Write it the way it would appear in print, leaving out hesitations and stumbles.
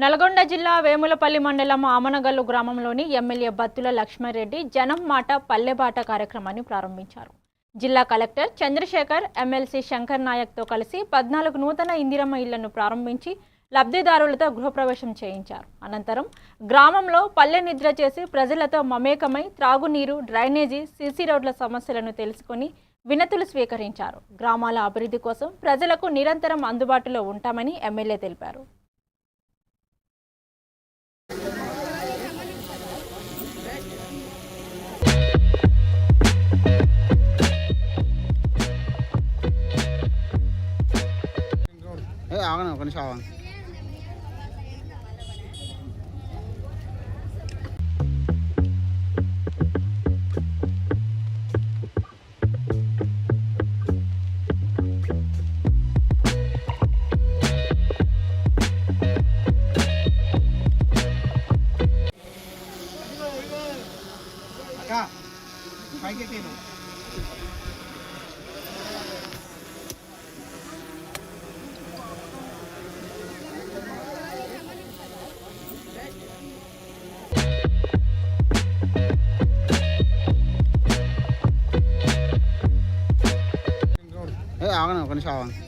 నల్గొండ జిల్లా వేములపల్లి మండలం ఆమనగల్లు గ్రామంలోని ఎమ్మెల్యే బత్తుల లక్ష్మారెడ్డి జనం మాట పల్లెబాట కార్యక్రమాన్ని ప్రారంభించారు. జిల్లా కలెక్టర్ చంద్రశేఖర్, ఎమ్మెల్సీ శంకర్ నాయక్తో కలిసి 14 నూతన ఇందిరమ్మ ఇళ్లను ప్రారంభించి లబ్ధిదారులతో గృహప్రవేశం చేయించారు. అనంతరం గ్రామంలో పల్లె నిద్ర చేసి ప్రజలతో మమేకమై త్రాగునీరు, డ్రైనేజీ, సీసీ రోడ్ల సమస్యలను తెలుసుకొని వినతులు స్వీకరించారు. గ్రామాల అభివృద్ధి కోసం ప్రజలకు నిరంతరం అందుబాటులో ఉంటామని ఎమ్మెల్యే తెలిపారు. ఆగను ఒక నిమిషం ఆగను. అక్క పైకి ఎక్కేను. ఆగను ఒక నిమిషం ఆగను.